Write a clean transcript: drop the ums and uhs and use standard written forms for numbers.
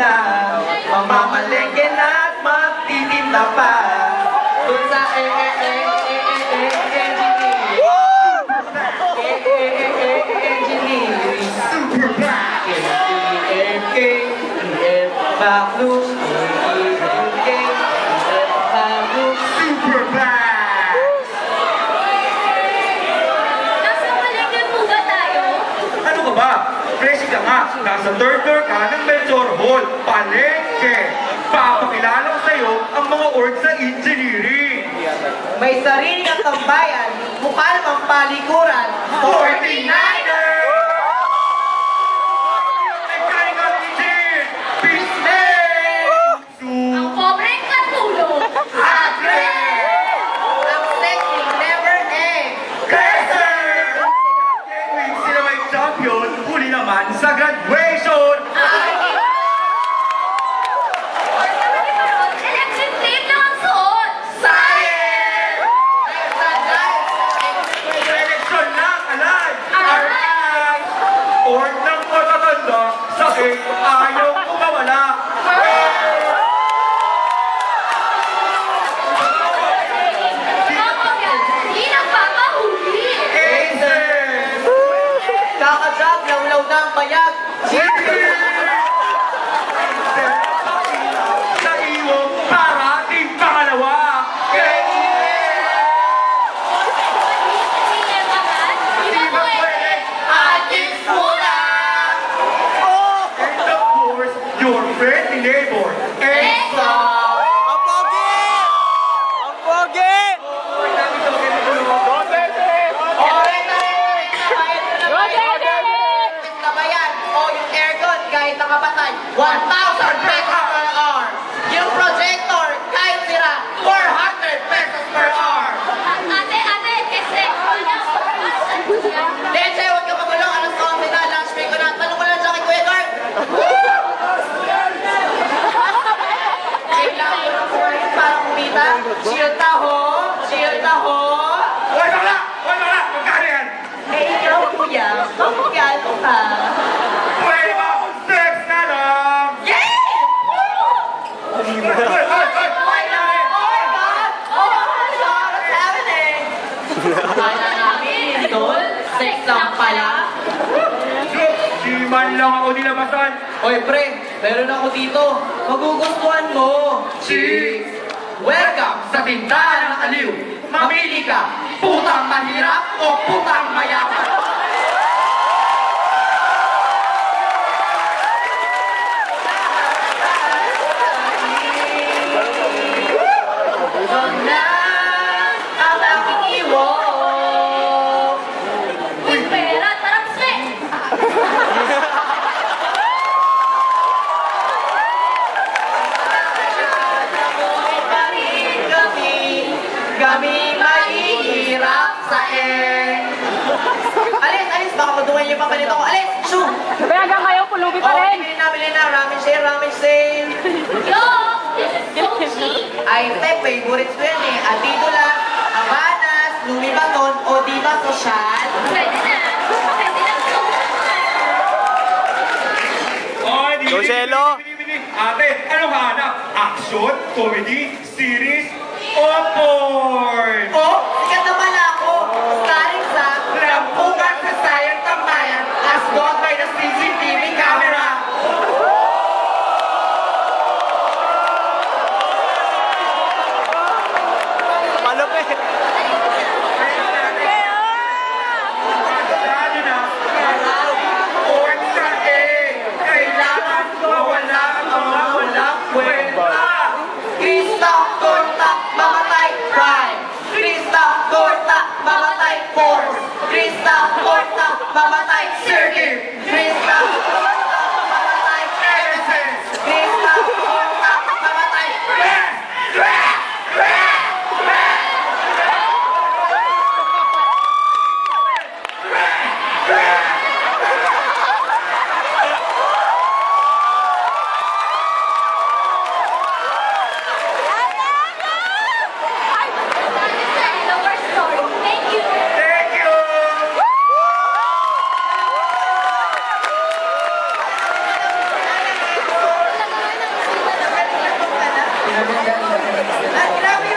na. Mamamalengke na at magtitinda pa. Doon sa engineering. Super black. Baklus. Super black. Nasa palengke po ba tayo? Ano ka ba? Fresh ka nga. Nasa third floor ka ng Melchor Hall. Palengke. Papakilala ko sa'yo ang mga org sa engineering. May sarili kang tambayan, mukha namang palikuran. 49ers! Mechanical engineer! Business! Ang pobreng katulog. Agre! Ang sexy never end. Crescer! Gatewing sila may champion, huli naman sa graduation! Electric tape lang ang suot. Science! Election lang, alive! Alright! Org ng matatanda, sakit, ayaw ko mawala! Kapag yan, di nagpapahuli. Aces! Kakajab, lawlaw na ang bayag. Sa iwong parating pangalawa! Hindi ba pwede? Ating muna! And of course, your friendly neighbor, Exo! Ang pogi! Ang pogi! O yung aircon kahit nakapatay, 1,000 pesos per hour. Yung projector kahit sira, 400 pesos per hour. Ate, Leche, huwag ka magulong. Alas 11 na, lunch break ko na. Tanong ko lang sa akin, Kuya Guard. Kailangan ko ng kumain para kumita. Shield taho, shield taho. Hoy, bakla! Hoy, bakla! Magkano yan? Eh, ikaw, kuya, magkano ka? Pwede ba akong sex na lang? Yay! Hoy, hoy, hoy! Oh my God! Oh my God! What's happening? Akala namin, idol, sex lang pala. Di man lang ako nilabasan. Oy, pre, meron ako dito. Magugustuhan mo. Chicks! Welcome sa Tindahan ng Aliw. Mamili ka, putang mahirap o putang mayaman. Huwag na ang aking iwan. Uy, pera, tarapse! Kami mahihirap sa Alis, baka madungan yung papanito ko. Alis, shoo! Hanggang kayo, pulubi pa Oh, rin! nabili na, ramen sale. Yo, this is so cheap. Ay, favorites ko yan eh. Atidula, Habanas, Louis Vuitton, o Diva Social. Pwede na. Pwede na ito. Oy, di Joselo! Ate, anong hanap? Action, comedy, series, o porn? Oh, sikat naman ako. Starring sa Lampungan sa Sayang Tambayan as gone by the CCTV camera. Malupit! Sabi na, porn sa kailangan mawala ang mga walang kwenta. Krista, kontak, mamatay, crime. Krista, At grabe